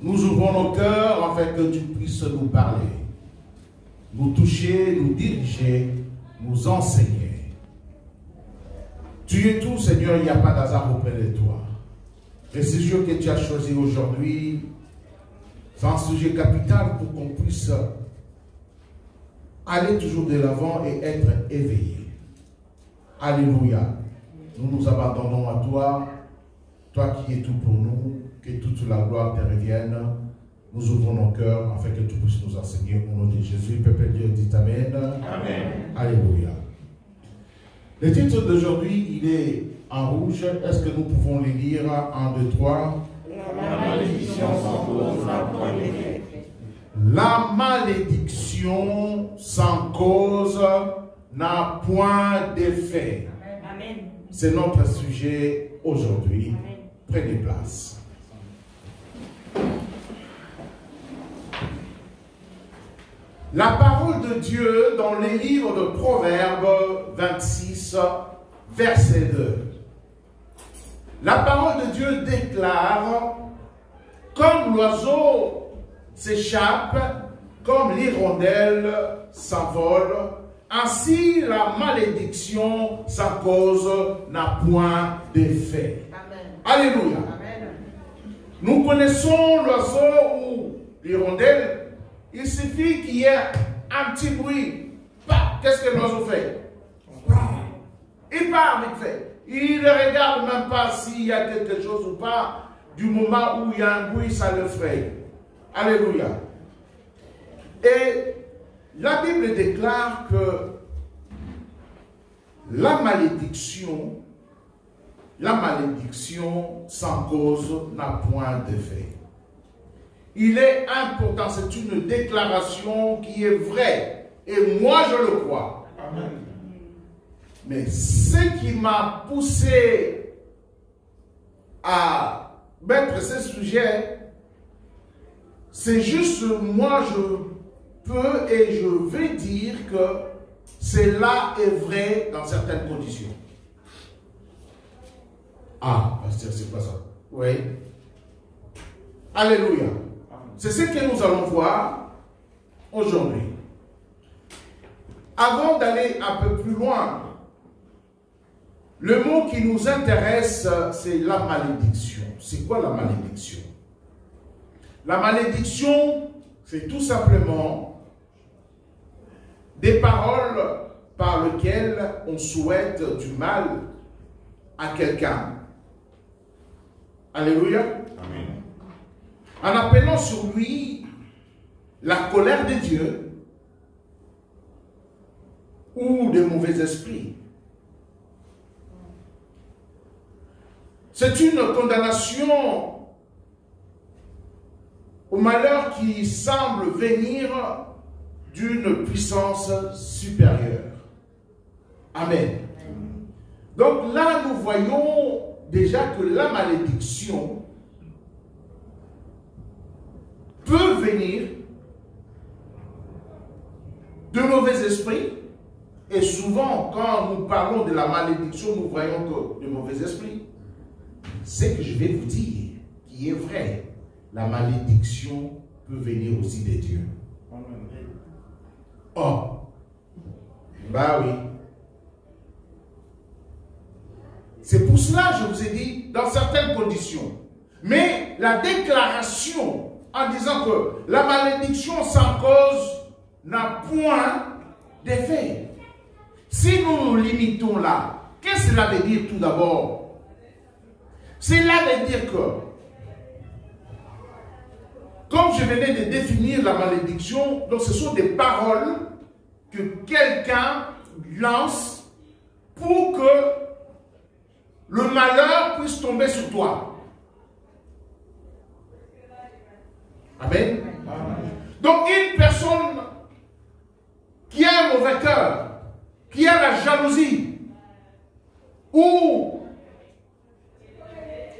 Nous ouvrons nos cœurs afin que tu puisses nous parler, nous toucher, nous diriger, nous enseigner. Tu es tout, Seigneur, il n'y a pas d'hasard auprès de toi. Et ce sujet que tu as choisi aujourd'hui, c'est un sujet capital pour qu'on puisse aller toujours de l'avant et être éveillé. Alléluia. Nous nous abandonnons à toi, toi qui es tout pour nous, que toute la gloire te revienne. Nous ouvrons nos cœurs afin que tu puisses nous enseigner au nom de Jésus. Peuple Dieu dit Amen. Amen. Alléluia. Le titre d'aujourd'hui, il est en rouge. Est-ce que nous pouvons les lire? 1, 2, 3. La malédiction sans cause n'a point d'effet. La malédiction sans cause n'a point d'effet. Amen. C'est notre sujet aujourd'hui. Prenez place. La parole de Dieu dans les livres de Proverbes 26, verset 2. La parole de Dieu déclare: comme l'oiseau s'échappe, comme l'hirondelle s'envole, ainsi la malédiction sans cause n'a point d'effet. Alléluia. Amen. Nous connaissons l'oiseau ou l'hirondelle. Il suffit qu'il y ait un petit bruit. Qu'est-ce que l'oiseau fait? Il part vite fait. Il ne regarde même pas s'il y a quelque chose ou pas. Du moment où il y a un bruit, ça le fraye. Alléluia. Et la Bible déclare que la malédiction sans cause n'a point d'effet. Il est important, c'est une déclaration qui est vraie. Et moi, je le crois. Amen. Mais ce qui m'a poussé à mettre ce sujet, c'est juste moi, je peux et je vais dire que cela est vrai dans certaines conditions. Ah, pasteur, c'est pas ça. Oui. Alléluia. C'est ce que nous allons voir aujourd'hui. Avant d'aller un peu plus loin, le mot qui nous intéresse, c'est la malédiction. C'est quoi la malédiction? La malédiction, c'est tout simplement des paroles par lesquelles on souhaite du mal à quelqu'un. Alléluia. Amen. En appelant sur lui la colère de Dieu ou de mauvais esprits. C'est une condamnation au malheur qui semble venir d'une puissance supérieure. Amen. Donc là, nous voyons déjà que la malédiction peut venir de mauvais esprits. Et souvent, quand nous parlons de la malédiction, nous voyons que de mauvais esprits. Ce que je vais vous dire, qui est vrai, la malédiction peut venir aussi de Dieu. Oh, bah oui. C'est pour cela que je vous ai dit, dans certaines conditions. Mais la déclaration en disant que la malédiction sans cause n'a point d'effet. Si nous nous limitons là, qu'est-ce que cela veut dire tout d'abord? Cela veut dire que, comme je venais de définir la malédiction, donc ce sont des paroles que quelqu'un lance pour que le malheur puisse tomber sur toi. Amen. Amen. Donc une personne qui a un mauvais cœur, qui a la jalousie, ou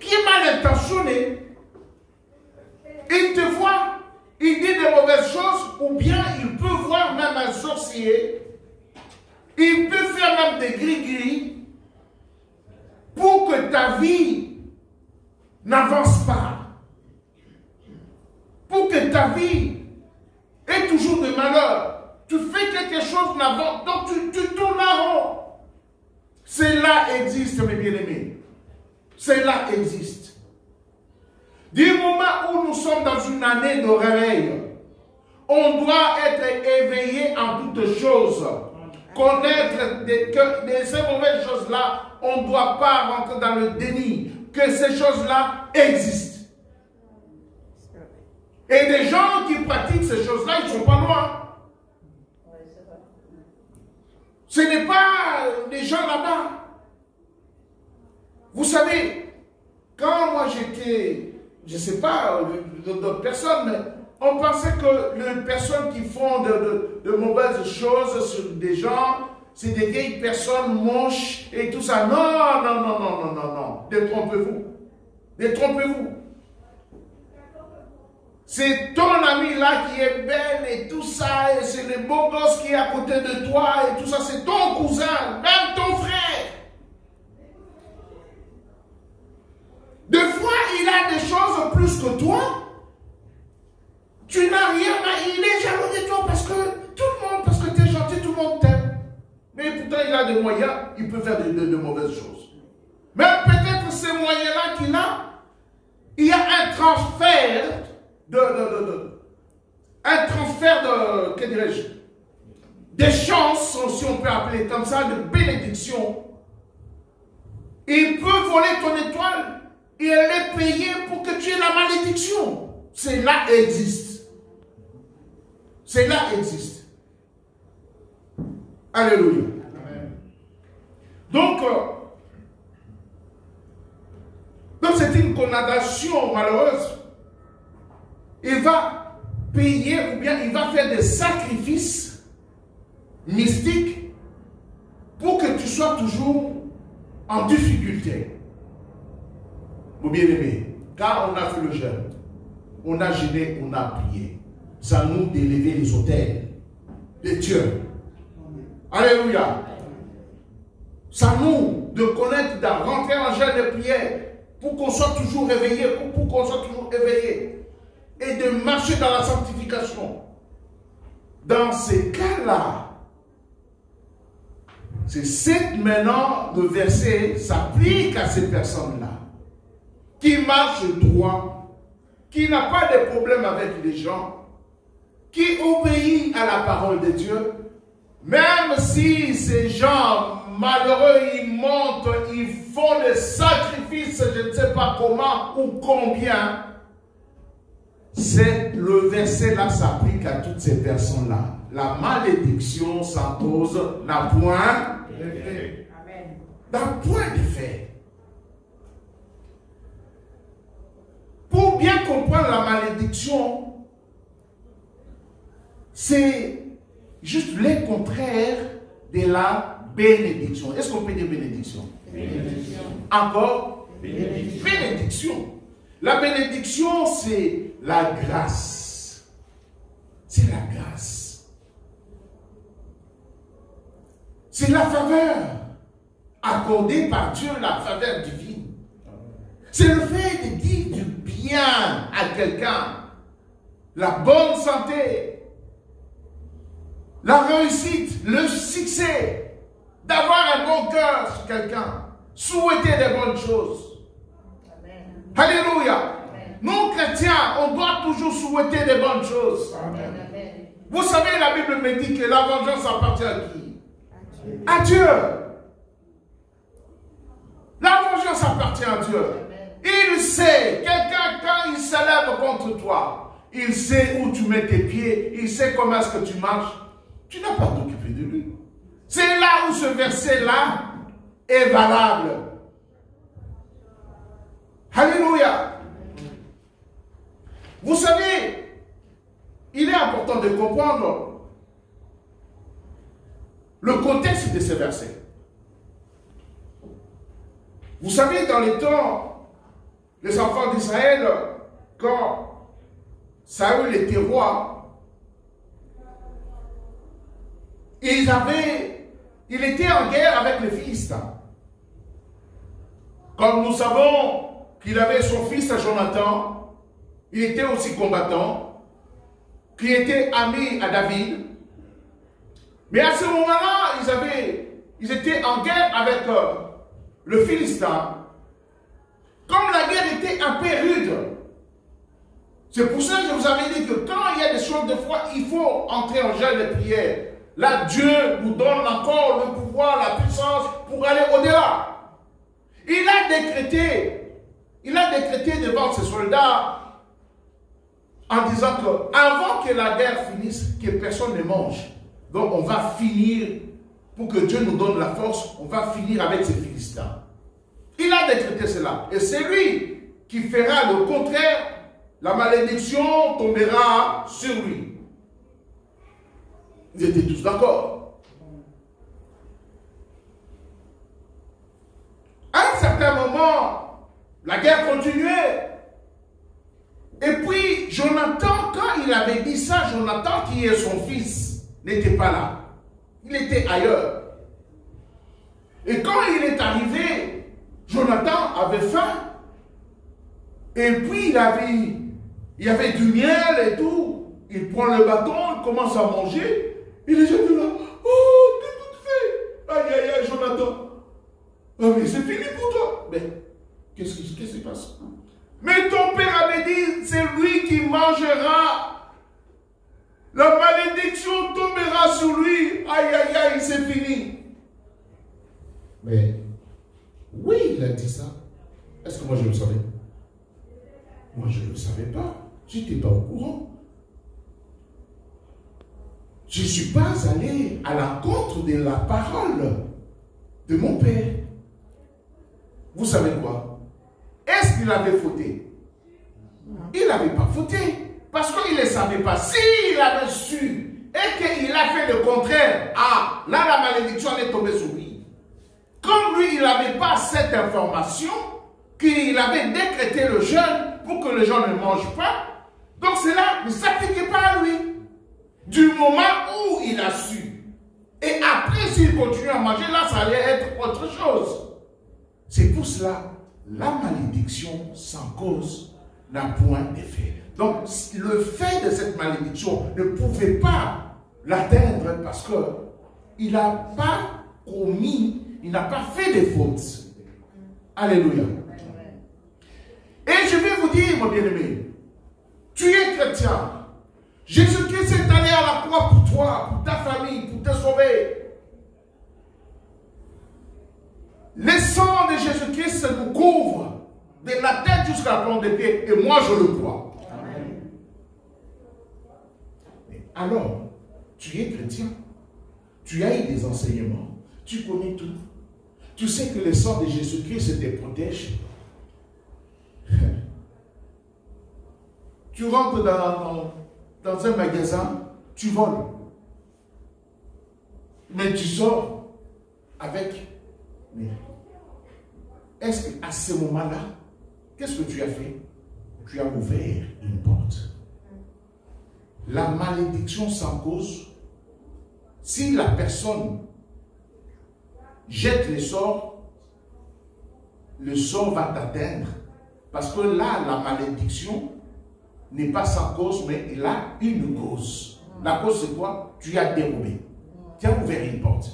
qui est mal intentionné, il te voit, il dit de mauvaises choses, ou bien il peut voir même un sorcier, il peut faire même des gris-gris pour que ta vie n'avance pas. ta vie est toujours de malheur. Tu fais quelque chose d'avant, donc tu tournes en rond. Cela existe, mes bien-aimés. Cela existe. Du moment où nous sommes dans une année de réveil, on doit être éveillé en toutes choses. Connaître que ces mauvaises choses-là, on ne doit pas rentrer dans le déni. Que ces choses-là existent. Et des gens qui pratiquent ces choses-là, ils ne sont pas loin. Ce n'est pas des gens là-bas. Vous savez, quand moi j'étais, je ne sais pas, d'autres personnes, mais on pensait que les personnes qui font de mauvaises choses sur des gens, c'est des vieilles personnes moches et tout ça. Non, non, non, non, non, non, non. Détrompez-vous. Détrompez-vous. C'est ton ami là qui est belle et tout ça, et c'est le beau gosse qui est à côté de toi et tout ça, c'est ton cousin, même ton frère. Des fois, il a des choses plus que toi. Tu n'as rien, mais il est jaloux de toi parce que tout le monde, parce que tu es gentil, tout le monde t'aime. Mais pourtant, il a des moyens, il peut faire de mauvaises choses. Mais peut-être ces moyens-là qu'il a, il y a un transfert que dirais-je, des chances, si on peut appeler comme ça, de bénédiction. Il peut voler ton étoile et elle est payée pour que tu aies la malédiction. Cela existe. Cela existe. Alléluia. Amen. Donc c'est une connotation malheureuse. Il va payer ou bien il va faire des sacrifices mystiques pour que tu sois toujours en difficulté. Mon bien-aimé, car on a fait le jeûne, on a jeûné, on a prié. Ça nous d'élever les autels de Dieu. Alléluia. Ça nous de connaître, de rentrer en jeûne de prière pour qu'on soit toujours réveillé, pour qu'on soit toujours éveillé. Et de marcher dans la sanctification. Dans ces cas-là, c'est maintenant le verset s'applique à ces personnes-là qui marchent droit, qui n'a pas de problème avec les gens, qui obéit à la parole de Dieu, même si ces gens malheureux, ils montent, ils font des sacrifices, je ne sais pas comment ou combien. Le verset là s'applique à toutes ces personnes-là. La malédiction s'impose, n'a point d'effet. N'a point d'effet. Pour bien comprendre la malédiction, c'est juste le contraire de la bénédiction. Est-ce qu'on peut dire bénédiction? Bénédiction. Encore? Bénédiction. Bénédiction. La bénédiction, c'est la grâce. C'est la grâce. C'est la faveur accordée par Dieu, la faveur divine. C'est le fait de dire du bien à quelqu'un, la bonne santé, la réussite, le succès, d'avoir un bon cœur sur quelqu'un, souhaiter des bonnes choses. Alléluia. Nous, chrétiens, on doit toujours souhaiter des bonnes choses. Amen. Vous savez, la Bible me dit que la vengeance appartient à qui? À Dieu. La vengeance appartient à Dieu. Il sait, quelqu'un, quand il s'élève contre toi, il sait où tu mets tes pieds, il sait comment est-ce que tu marches. Tu n'as pas à t'occuper de lui. C'est là où ce verset-là est valable. Alléluia. Vous savez, il est important de comprendre le contexte de ces versets. Vous savez, dans les temps, les enfants d'Israël, quand Saül était roi, il était en guerre avec les Philistins. Comme nous savons qu'il avait son fils Jonathan, il était aussi combattant. qui étaient amis à David. Mais à ce moment-là, ils étaient en guerre avec le Philistin. Comme la guerre était un peu rude, c'est pour ça que je vous avais dit que quand il y a des choses de foi, il faut entrer en jeûne et prière. Là, Dieu nous donne encore le pouvoir, la puissance pour aller au-delà. Il a décrété devant ses soldats en disant que avant que la guerre finisse, que personne ne mange. Donc on va finir, pour que Dieu nous donne la force, on va finir avec ces Philistins. Il a décrété cela. Et c'est lui qui fera le contraire. La malédiction tombera sur lui. Ils étaient tous d'accord. À un certain moment, la guerre continuait. Et puis, Jonathan, quand il avait dit ça, Jonathan, qui est son fils, n'était pas là. Il était ailleurs. Et quand il est arrivé, Jonathan avait faim. Et puis, il y avait du miel et tout. Il prend le bâton, il commence à manger. Il est jeté là. Oh, qu'est-ce que tu fais? Aïe, aïe, aïe, Jonathan. Oh, mais c'est fini pour toi. Mais qu'est-ce qui se passe? Mais ton père avait dit, c'est lui qui mangera. La malédiction tombera sur lui. Aïe, aïe, aïe, c'est fini. Mais, oui, il a dit ça. Est-ce que moi je le savais? Moi, je ne le savais pas. Je n'étais pas au courant. Je ne suis pas allé à l'encontre de la parole de mon père. Vous savez quoi? Est-ce qu'il avait fauté? Il n'avait pas fauté. Parce qu'il ne savait pas. S'il avait su et qu'il a fait le contraire, ah, là, la malédiction allait tomber sur lui. Comme lui, il n'avait pas cette information, qu'il avait décrété le jeûne pour que les gens ne mangent pas. Donc cela ne s'appliquait pas à lui. Du moment où il a su. Et après, s'il continue à manger, là, ça allait être autre chose. C'est pour cela, la malédiction sans cause n'a point d'effet. Donc, le fait de cette malédiction ne pouvait pas l'atteindre parce qu'il n'a pas commis, il n'a pas fait de fautes. Alléluia. Et je vais vous dire, mon bien-aimé, tu es chrétien. Jésus-Christ est allé à la croix pour toi, pour ta famille, pour te sauver. Le sang de Jésus-Christ nous couvre de la tête jusqu'à la plante des pieds. Et moi, je le crois. Amen. Alors, tu es chrétien. Tu as eu des enseignements. Tu connais tout. Tu sais que le sang de Jésus-Christ te protège. Tu rentres dans un magasin, tu voles. Mais tu sors avec. Mais est-ce qu'à ce moment-là, qu'est-ce que tu as fait? Tu as ouvert une porte. La malédiction sans cause, si la personne jette le sort va t'atteindre. Parce que là, la malédiction n'est pas sans cause, mais elle a une cause. La cause, c'est quoi? Tu as dérobé. Tu as ouvert une porte.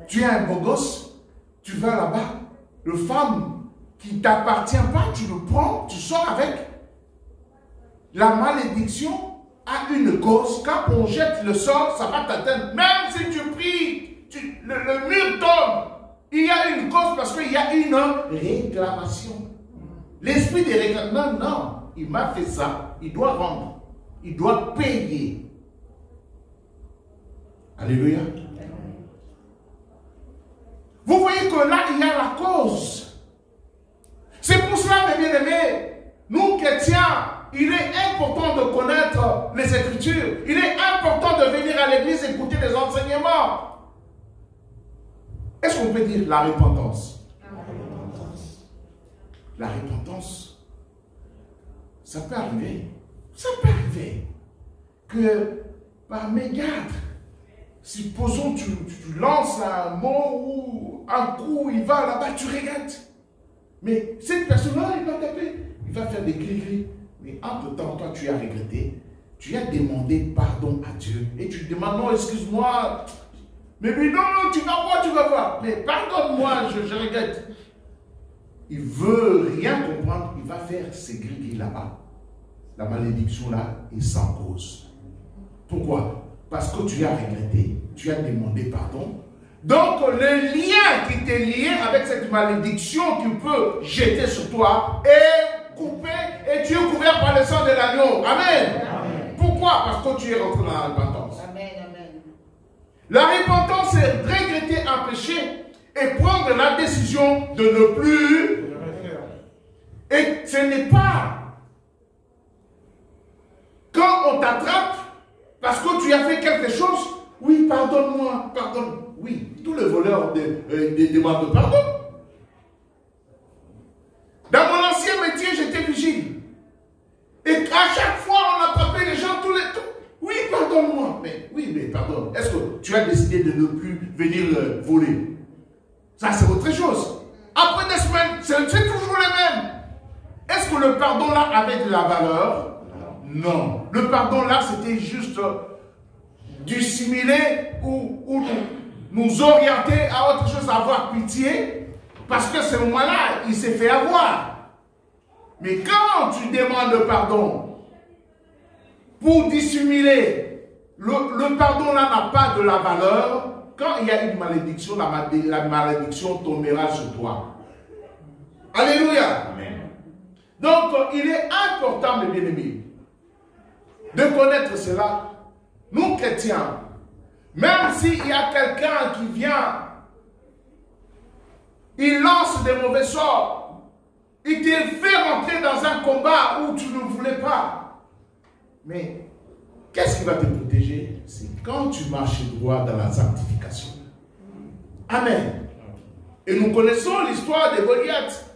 Tu es un beau gosse, tu vas là-bas, le femme qui ne t'appartient pas, tu le prends, tu sors avec. La malédiction a une cause. Quand on jette le sort, ça va t'atteindre. Même si tu pries, le mur tombe. Il y a une cause parce qu'il y a une réclamation. L'esprit des réclamations, non, il m'a fait ça, il doit rendre, il doit payer. Alléluia. Vous voyez que là, il y a la cause. C'est pour cela, mes bien-aimés, nous chrétiens, il est important de connaître les Écritures. Il est important de venir à l'église écouter les enseignements. Est-ce qu'on peut dire la repentance? La repentance, ça peut arriver. Ça peut arriver que par mégarde, supposons tu lances un mot ou un coup, il va là-bas, tu regrettes. Mais cette personne-là, il va taper, il va faire des cris-cris. Mais entre-temps, toi, tu as regretté, tu as demandé pardon à Dieu. Et tu demandes, non, excuse-moi. Mais lui, non, non, tu vas voir. Mais pardonne-moi, je regrette. Il veut rien comprendre, il va faire ses gris là-bas. La malédiction là est sans cause. Pourquoi? Parce que tu as regretté, tu as demandé pardon. Donc le lien qui t'est lié avec cette malédiction qui peut jeter sur toi est coupé et tu es couvert par le sang de l'agneau. Amen. Amen. Pourquoi? Parce que tu es rentré dans la repentance. Amen, amen. La repentance, c'est regretter un péché et prendre la décision de ne plus. Et ce n'est pas quand on t'attrape parce que tu as fait quelque chose. Oui, pardonne-moi, pardonne. Oui, tous les voleurs demandent pardon. Dans mon ancien métier, j'étais vigile. Et à chaque fois, on attrapait les gens tous les temps. Oui, pardonne-moi. Mais oui, mais pardon. Est-ce que tu as décidé de ne plus venir voler? Ça, c'est autre chose. Après des semaines, c'est toujours les mêmes. Est-ce que le pardon là avait de la valeur? Non. Le pardon là, c'était juste dissimuler ou nous orienter à autre chose, à avoir pitié, parce que ce moment-là, il s'est fait avoir. Mais quand tu demandes pardon pour dissimuler, le pardon là n'a pas de la valeur. Quand il y a une malédiction, la malédiction tombera sur toi. Alléluia. Amen. Donc, il est important, mes bien-aimés, de connaître cela. Nous, chrétiens, même s'il y a quelqu'un qui vient, il lance des mauvais sorts, il te fait rentrer dans un combat où tu ne voulais pas. Mais, qu'est-ce qui va te protéger? C'est quand tu marches droit dans la sanctification. Amen. Et nous connaissons l'histoire de Goliath.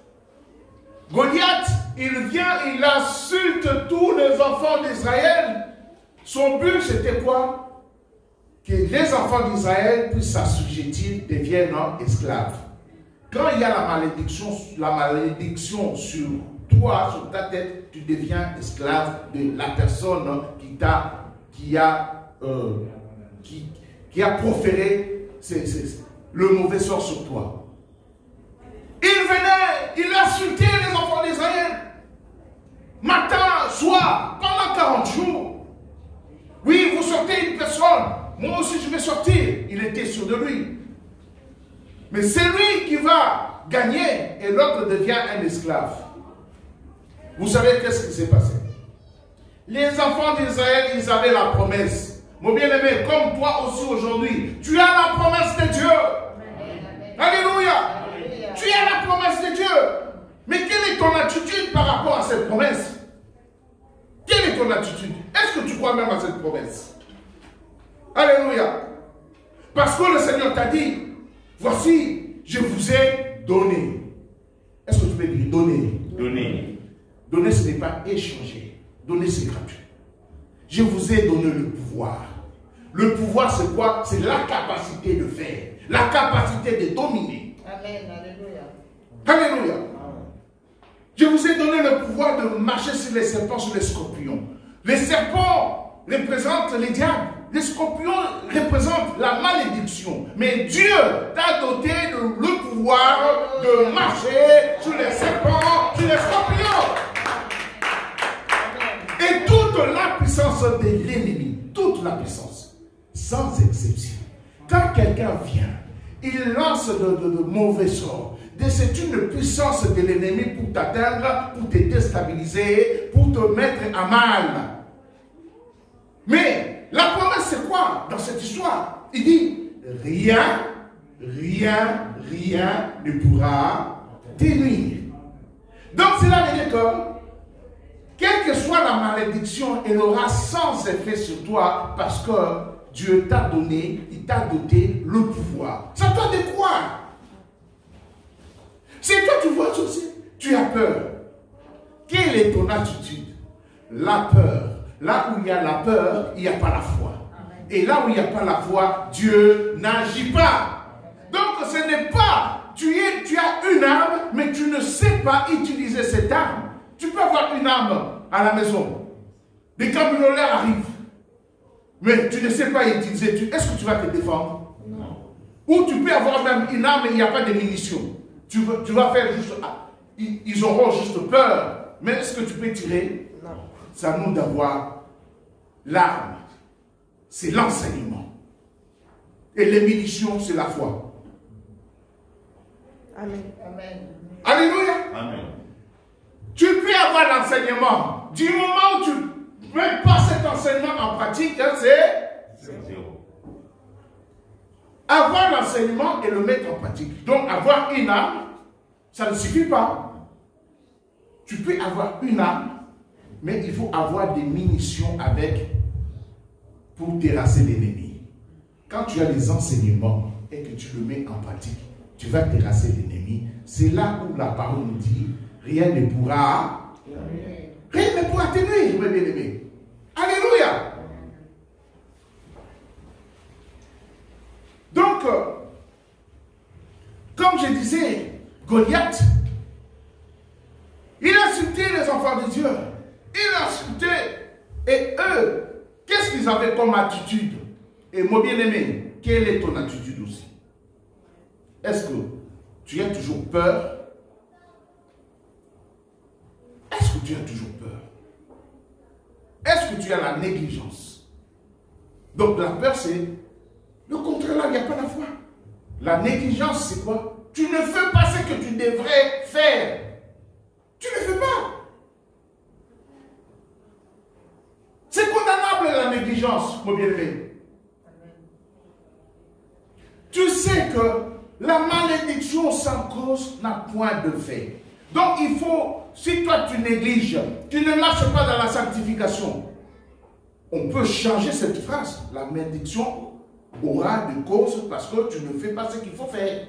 Goliath, il vient, il insulte tous les enfants d'Israël. Son but, c'était quoi? Que les enfants d'Israël puissent s'assujettir, deviennent esclaves. Quand il y a la malédiction sur toi, sur ta tête, tu deviens esclave de la personne qui a proféré le mauvais sort sur toi. Il venait, il insultait les enfants d'Israël. Matin, soir, pendant 40 jours. Oui, vous sortez une personne, moi aussi je vais sortir. Il était sûr de lui. Mais c'est lui qui va gagner et l'autre devient un esclave. Vous savez qu'est-ce qui s'est passé? Les enfants d'Israël, ils avaient la promesse. Mon bien-aimé, comme toi aussi aujourd'hui, tu as la promesse de Dieu. Amen. Alléluia. Tu as la promesse de Dieu. Mais quelle est ton attitude par rapport à cette promesse? Quelle est ton attitude? Est-ce que tu crois même à cette promesse? Alléluia. Parce que le Seigneur t'a dit, voici, je vous ai donné. Est-ce que tu peux dire donner? Donner. Donner, ce n'est pas échanger. Donner, c'est gratuit. Je vous ai donné le pouvoir. Le pouvoir, c'est quoi? C'est la capacité de faire. La capacité de dominer. Amen. Alléluia. Alléluia. Je vous ai donné le pouvoir de marcher sur les serpents, sur les scorpions. Les serpents représentent les diables. Les scorpions représentent la malédiction. Mais Dieu t'a doté le pouvoir de marcher sur les serpents, sur les scorpions. Et toute la puissance de l'ennemi, toute la puissance, sans exception. Quand quelqu'un vient, il lance de mauvais sorts. C'est une puissance de l'ennemi pour t'atteindre, pour te déstabiliser, pour te mettre à mal. Mais la promesse, c'est quoi dans cette histoire? Il dit, rien ne pourra te nuire. Donc cela veut dire que, quelle que soit la malédiction, elle aura sans effet sur toi parce que Dieu t'a donné, il t'a doté le pouvoir. C'est à toi de croire. C'est toi, tu vois aussi, tu as peur. Quelle est ton attitude? La peur. Là où il y a la peur, il n'y a pas la foi. Et là où il n'y a pas la foi, Dieu n'agit pas. Donc ce n'est pas, tu as une arme, mais tu ne sais pas utiliser cette arme. Tu peux avoir une arme à la maison. Des cambrioleurs arrivent. Mais tu ne sais pas utiliser. Est-ce que tu vas te défendre? Non. Ou tu peux avoir même une arme et il n'y a pas de munitions. Tu vas faire juste... Ils auront juste peur. Mais est-ce que tu peux tirer? Non. C'est à nous d'avoir l'arme. C'est l'enseignement. Et les munitions, c'est la foi. Amen. Amen. Alléluia. Amen. Tu peux avoir l'enseignement. Du moment où tu ne mets pas cet enseignement en pratique, hein, c'est zéro. Avoir l'enseignement et le mettre en pratique. Donc avoir une arme, ça ne suffit pas. Tu peux avoir une arme, mais il faut avoir des munitions avec pour terrasser l'ennemi. Quand tu as les enseignements et que tu le mets en pratique, tu vas terrasser l'ennemi. C'est là où la parole nous dit, rien ne pourra t'aider, mes bien-aimés. Alléluia. Donc, comme je disais, Goliath, il a insulté les enfants de Dieu. Il a insulté. Et eux, qu'est-ce qu'ils avaient comme attitude? Et mon bien-aimé, quelle est ton attitude aussi? Est-ce que tu as toujours peur? Est-ce que tu as toujours peur? Est-ce que tu as la négligence? Donc la peur, c'est le contraire, là, il n'y a pas la foi. La négligence, c'est quoi? Tu ne fais pas ce que tu devrais faire. Tu ne fais pas. C'est condamnable la négligence, mon bien-aimé. Tu sais que la malédiction sans cause n'a point de fait. Donc il faut, si toi tu négliges, tu ne marches pas dans la sanctification, on peut changer cette phrase. La malédiction aura de cause parce que tu ne fais pas ce qu'il faut faire.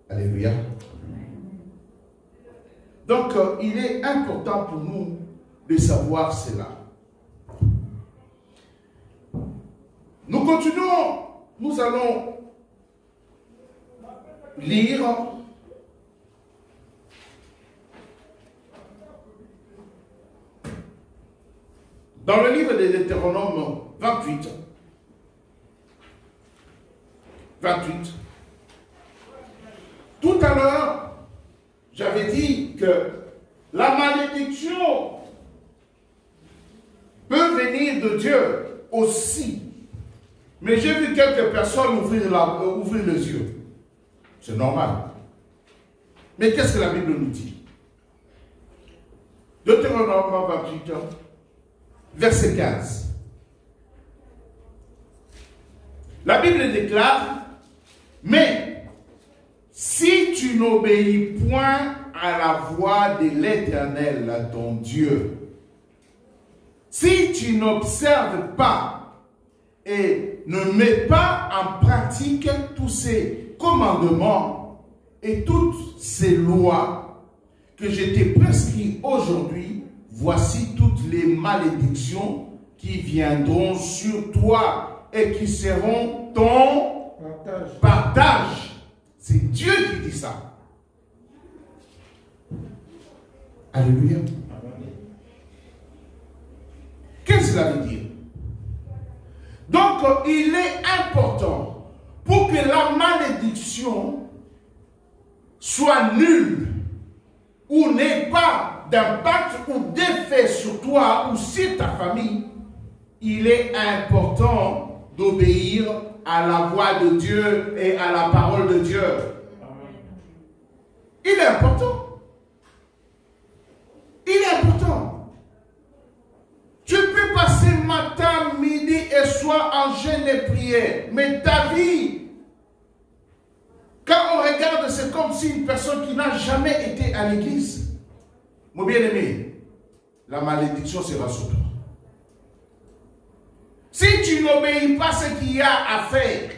Alléluia. Donc il est important pour nous de savoir cela. Nous continuons, nous allons lire dans le livre de Deutéronome 28. Tout à l'heure, j'avais dit que la malédiction peut venir de Dieu aussi. Mais j'ai vu quelques personnes ouvrir les yeux. C'est normal. Mais qu'est-ce que la Bible nous dit? Deutéronome 28, verset 15. La Bible déclare, mais si tu n'obéis point à la voix de l'Éternel, ton Dieu, si tu n'observes pas et ne mets pas en pratique tous ces commandements et toutes ces lois que je t'ai prescrits aujourd'hui, voici toutes les malédictions qui viendront sur toi et qui seront ton partage. C'est Dieu qui dit ça. Alléluia. Qu'est-ce que cela veut dire? Donc, il est important pour que la malédiction soit nulle ou n'ait pas d'impact ou d'effet sur toi ou sur ta famille. Il est important d'obéir à la voix de Dieu et à la parole de Dieu. Il est important. Il est important. Tu peux passer matin, midi et soir en jeûne et prière, mais ta vie, quand on regarde, c'est comme si une personne qui n'a jamais été à l'église. Mon bien-aimé, la malédiction sera sur toi. Si tu n'obéis pas ce qu'il y a à faire,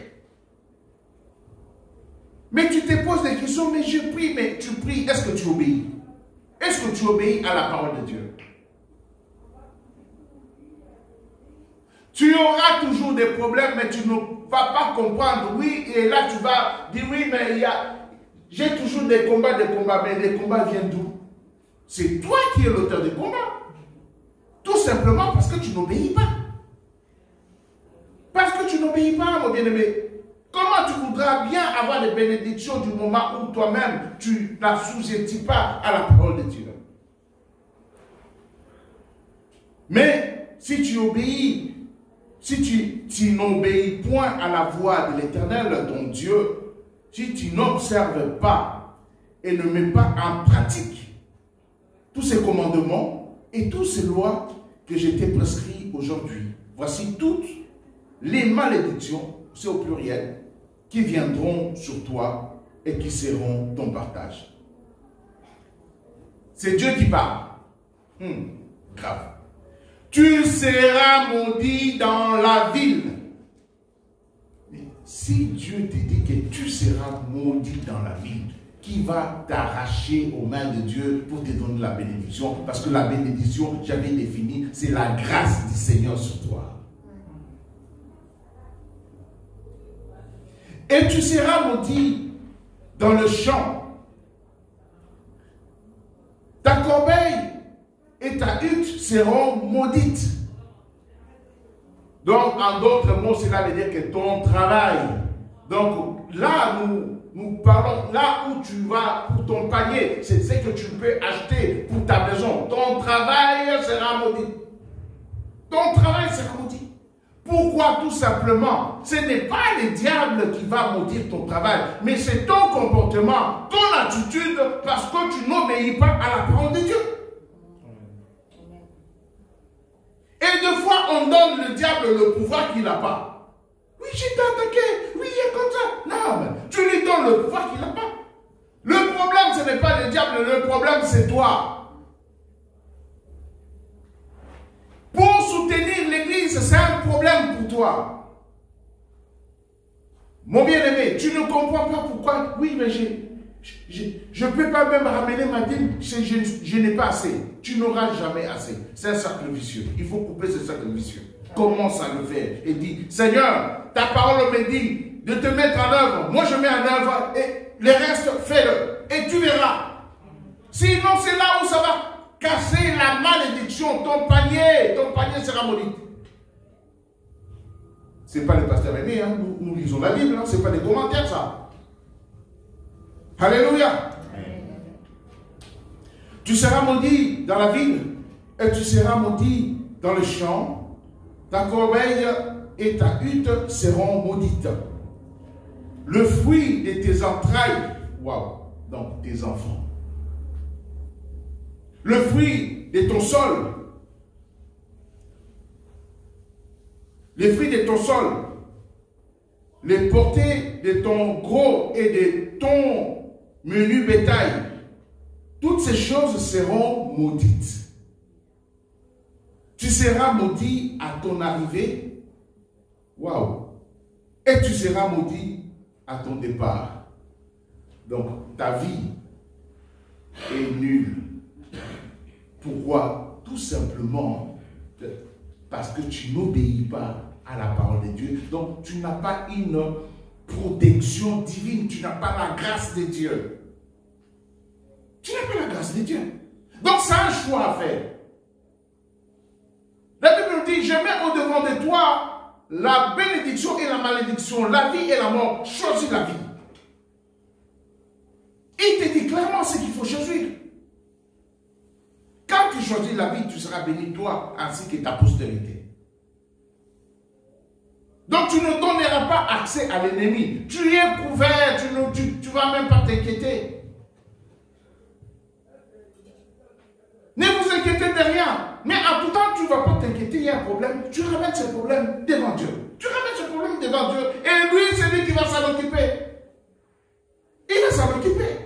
mais tu te poses des questions, mais je prie, mais tu pries, est-ce que tu obéis? Est-ce que tu obéis à la parole de Dieu? Tu auras toujours des problèmes, mais tu ne vas pas comprendre. Oui, et là tu vas dire, oui, mais il y a... j'ai toujours des combats, mais les combats viennent d'où? C'est toi qui es l'auteur des combats. Tout simplement parce que tu n'obéis pas. Parce que tu n'obéis pas, mon bien-aimé. Comment tu voudras bien avoir des bénédictions du moment où toi-même tu n'assujettis pas à la parole de Dieu? Mais si tu obéis, si tu n'obéis point à la voix de l'Éternel, ton Dieu, si tu n'observes pas et ne mets pas en pratique tous ces commandements et toutes ces lois que je t'ai prescrits aujourd'hui, voici toutes les malédictions, c'est au pluriel, qui viendront sur toi et qui seront ton partage. C'est Dieu qui parle. Grave. Tu seras maudit dans la ville. Mais si Dieu te dit que tu seras maudit dans la ville, qui va t'arracher aux mains de Dieu pour te donner la bénédiction? Parce que la bénédiction, j'avais défini, c'est la grâce du Seigneur sur toi. Et tu seras maudit dans le champ. Ta corbeille et ta hutte seront maudites. Donc, en d'autres mots, cela veut dire que ton travail. Donc, là, nous parlons, là où tu vas pour ton panier, c'est ce que tu peux acheter pour ta maison. Ton travail sera maudit. Ton travail sera maudit. Pourquoi? Tout simplement, ce n'est pas le diable qui va maudire ton travail, mais c'est ton comportement, ton attitude, parce que tu n'obéis pas à la parole de Dieu. Et des fois, on donne le diable le pouvoir qu'il n'a pas. Oui, j'ai été attaqué. Oui, il est comme ça. Non, mais tu lui donnes le pouvoir qu'il n'a pas. Le problème, ce n'est pas le diable, le problème, c'est toi. Pour soutenir l'église, c'est un problème pour toi. Mon bien-aimé, tu ne comprends pas pourquoi. Oui, mais je ne peux pas même ramener ma dîme, je n'ai pas assez. Tu n'auras jamais assez. C'est un cercle vicieux. Il faut couper ce cercle vicieux. Commence à le faire et dis, Seigneur, ta parole me dit de te mettre en œuvre. Moi, je mets en œuvre et le reste, fais-le. Et tu verras. Sinon, c'est là où ça va casser la malédiction. Ton panier sera maudit. Ce n'est pas le pasteur Aimé, hein. Nous lisons la Bible, hein. Ce n'est pas des commentaires, ça. Alléluia. Tu seras maudit dans la ville et tu seras maudit dans le champ. Ta corbeille et ta hutte seront maudites. Le fruit de tes entrailles, donc tes enfants. Le fruit de ton sol. Les fruits de ton sol. Les portées de ton gros et de ton menu bétail. Toutes ces choses seront maudites. Tu seras maudit à ton arrivée. Et tu seras maudit à ton départ. Donc, ta vie est nulle. Pourquoi? Tout simplement parce que tu n'obéis pas à la parole de Dieu. Donc, tu n'as pas une protection divine. Tu n'as pas la grâce de Dieu. Tu n'as pas la grâce de Dieu. Donc, c'est un choix à faire. La Bible nous dit, je mets au-devant de toi la bénédiction et la malédiction, la vie et la mort. Choisis la vie. Il te dit clairement ce qu'il faut choisir. Quand tu choisis la vie, tu seras béni, toi, ainsi que ta postérité. Donc, tu ne donneras pas accès à l'ennemi. Tu es couvert, tu ne vas même pas t'inquiéter. Ne vous inquiétez de rien. Mais en tout temps, tu ne vas pas t'inquiéter, il y a un problème. Tu ramènes ce problème devant Dieu. Tu ramènes ce problème devant Dieu. Et lui, c'est lui qui va s'en occuper. Il va s'en occuper.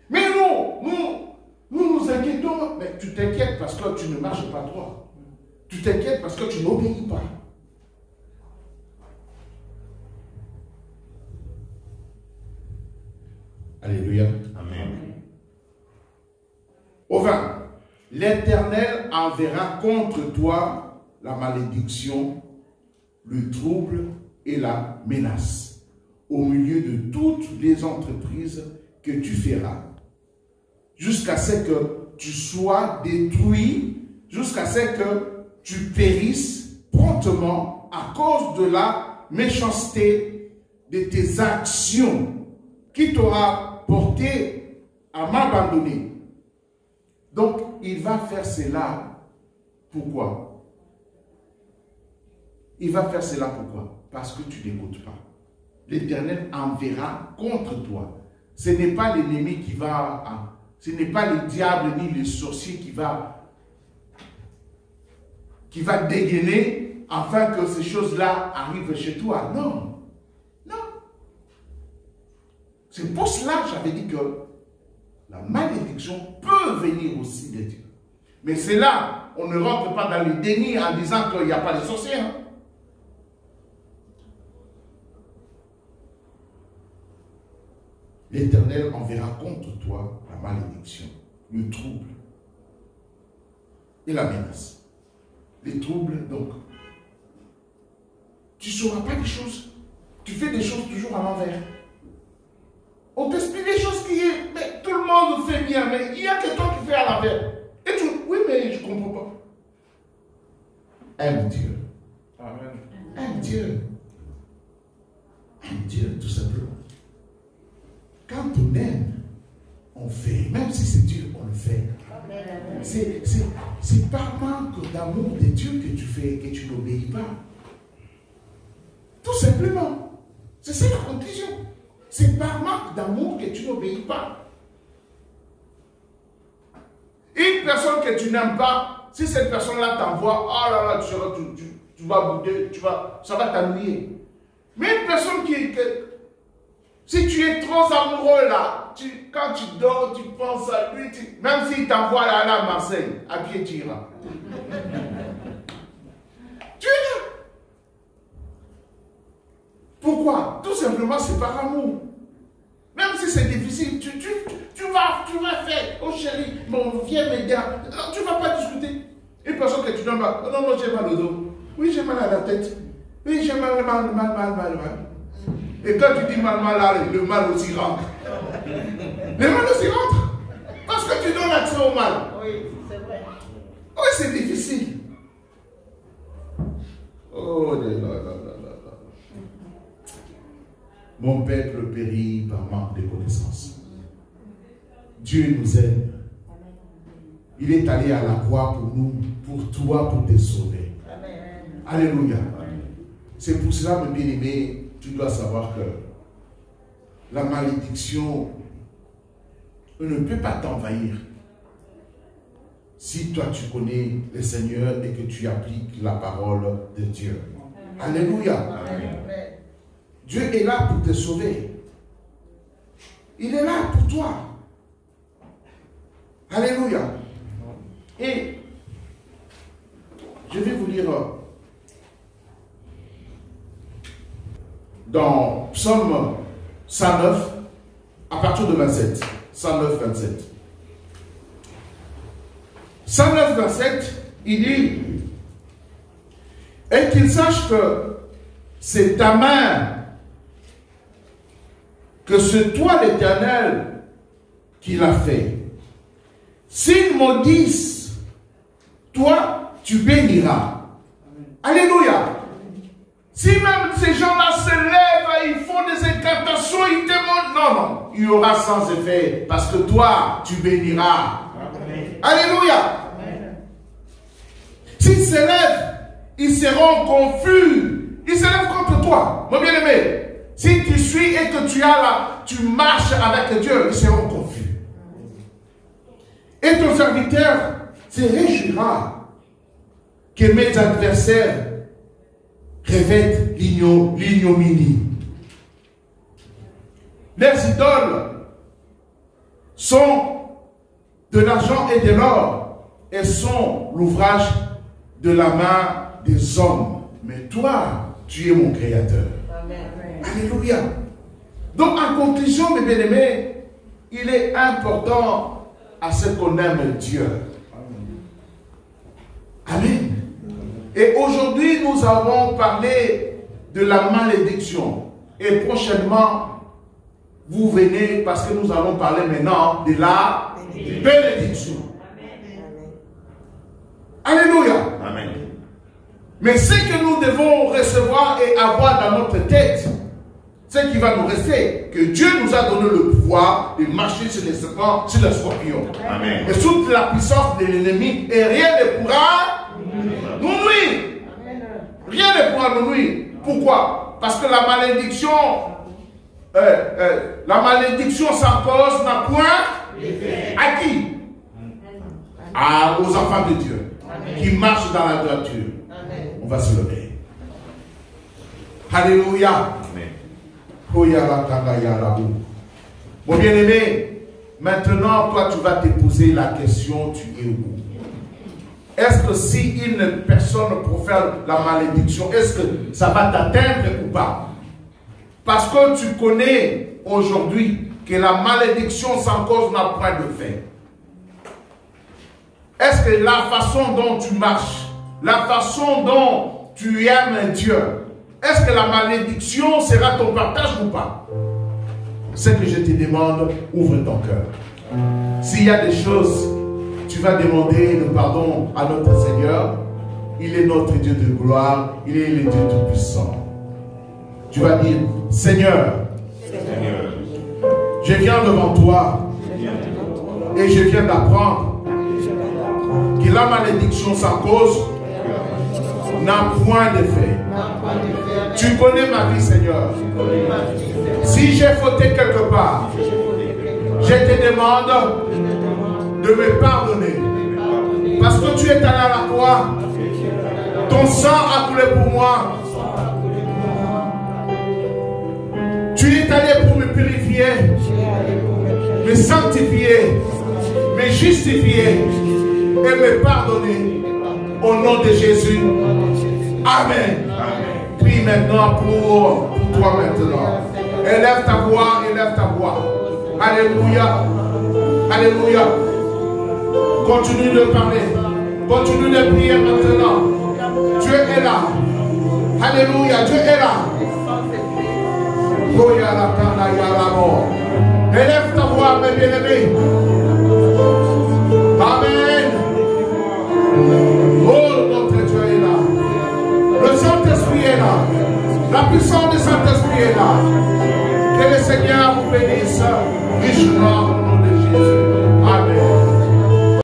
Mais nous nous inquiétons. Mais tu t'inquiètes parce que tu ne marches pas droit. Tu t'inquiètes parce que tu n'obéis pas. Alléluia. Amen. Au 20. L'Éternel enverra contre toi la malédiction, le trouble et la menace au milieu de toutes les entreprises que tu feras, jusqu'à ce que tu sois détruit, jusqu'à ce que tu périsses promptement à cause de la méchanceté de tes actions qui t'aura porté à m'abandonner. Donc, il va faire cela. Pourquoi? Il va faire cela pourquoi? Parce que tu n'écoutes pas. L'Éternel enverra contre toi. Ce n'est pas l'ennemi qui va... Ce n'est pas le diable ni le sorcier qui va dégainer afin que ces choses-là arrivent chez toi. Non. Non. C'est pour cela que j'avais dit que la malédiction peut venir aussi de Dieu. Mais c'est là, on ne rentre pas dans le déni en disant qu'il n'y a pas de sorciers. Hein? L'Éternel enverra contre toi la malédiction, le trouble et la menace. Les troubles, donc. Tu ne sauras pas des choses. Tu fais des choses toujours à l'envers. On t'explique des choses qui est, mais tout le monde fait bien, mais il y a que toi qui fais à l'envers. Et tu, oui, mais je ne comprends pas. Aime Dieu. Amen. Aime Dieu. Aime Dieu, tout simplement. Quand on aime, on fait. Même si c'est Dieu, on le fait. C'est par manque d'amour de Dieu que tu fais, que tu n'obéis pas. Tout simplement. C'est ça la conclusion. C'est par manque d'amour que tu n'obéis pas. Une personne que tu n'aimes pas, si cette personne-là t'envoie, oh là là, tu vas bouder, ça va t'ennuyer. Mais une personne si tu es trop amoureux là, quand tu dors, tu penses à lui, même s'il t'envoie là à Marseille, à pied tu iras. Tu es là. Pourquoi? Tout simplement, c'est par amour. Même si c'est difficile, tu vas faire. Oh chérie, bon, viens m'aider. Tu ne vas pas discuter. Une personne que tu donnes mal. Oh, non, j'ai mal au dos. Oui, j'ai mal à la tête. Oui, j'ai mal. Et quand tu dis mal, le mal aussi rentre. Le mal aussi rentre. Parce que tu donnes accès au mal. Oui, c'est vrai. Oui, c'est difficile. Oh là là. Mon peuple périt par manque de connaissances. Dieu nous aime. Il est allé à la croix pour nous, pour toi, pour te sauver. Amen. Alléluia. C'est pour cela, mes bien-aimés, tu dois savoir que la malédiction ne peut pas t'envahir si toi tu connais le Seigneur et que tu appliques la parole de Dieu. Amen. Alléluia. Amen. Dieu est là pour te sauver. Il est là pour toi. Alléluia. Et je vais vous lire dans Psaume 109, à partir de 27. 109, 27. 109, 27, il dit, et qu'il sache que c'est ta main, que c'est toi l'Éternel qui l'a fait. S'ils maudissent, toi, tu béniras. Alléluia. Si même ces gens-là se lèvent, ils font des incantations, ils demandent, non, il y aura sans effet, parce que toi, tu béniras. Amen. Alléluia. Amen. S'ils se lèvent, ils seront confus. Ils se lèvent contre toi, mon bien-aimé. Si tu suis et que tu marches avec Dieu, ils seront confus. Et ton serviteur se réjouira que mes adversaires revêtent l'ignominie. Les idoles sont de l'argent et de l'or et sont l'ouvrage de la main des hommes. Mais toi, tu es mon créateur. Amen. Alléluia. Donc, en conclusion, mes bien-aimés, il est important à ce qu'on aime Dieu. Amen. Et aujourd'hui, nous avons parlé de la malédiction. Et prochainement, vous venez parce que nous allons parler maintenant de la bénédiction. Alléluia. Amen. Mais ce que nous devons recevoir et avoir dans notre tête, ce qui va nous rester, que Dieu nous a donné le pouvoir de marcher sur les serpents, sur les scorpions. Amen. Et sous la puissance de l'ennemi, et rien ne pourra nous nuire. Rien ne pourra nous nuire. Pourquoi? Parce que la malédiction sans cause n'a point à qui? Aux enfants de Dieu. Amen. Qui marchent dans la droiture. On va se lever. Alléluia. Mon bien-aimé, maintenant, toi, tu vas te poser la question, tu es où? Est-ce que si une personne profère la malédiction, est-ce que ça va t'atteindre ou pas? Parce que tu connais aujourd'hui que la malédiction sans cause n'a point de fin. Est-ce que la façon dont tu marches, la façon dont tu aimes Dieu, est-ce que la malédiction sera ton partage ou pas? Ce que je te demande, ouvre ton cœur. S'il y a des choses, tu vas demander le pardon à notre Seigneur. Il est notre Dieu de gloire, il est le Dieu Tout-Puissant. Tu vas dire, Seigneur, je viens devant toi et je viens d'apprendre que la malédiction sans cause n'a point d'effet. Tu connais ma vie, Seigneur. Si j'ai fauté quelque part, je te demande de me pardonner. Parce que tu es allé à la croix, ton sang a coulé pour moi. Tu es allé pour me purifier, me sanctifier, me justifier et me pardonner. Au nom de Jésus. Amen. Prie maintenant pour toi maintenant. Élève ta voix, élève ta voix. Alléluia. Alléluia. Continue de parler. Continue de prier maintenant. Dieu est là. Alléluia. Dieu est là. Élève ta voix, mes bien-aimés.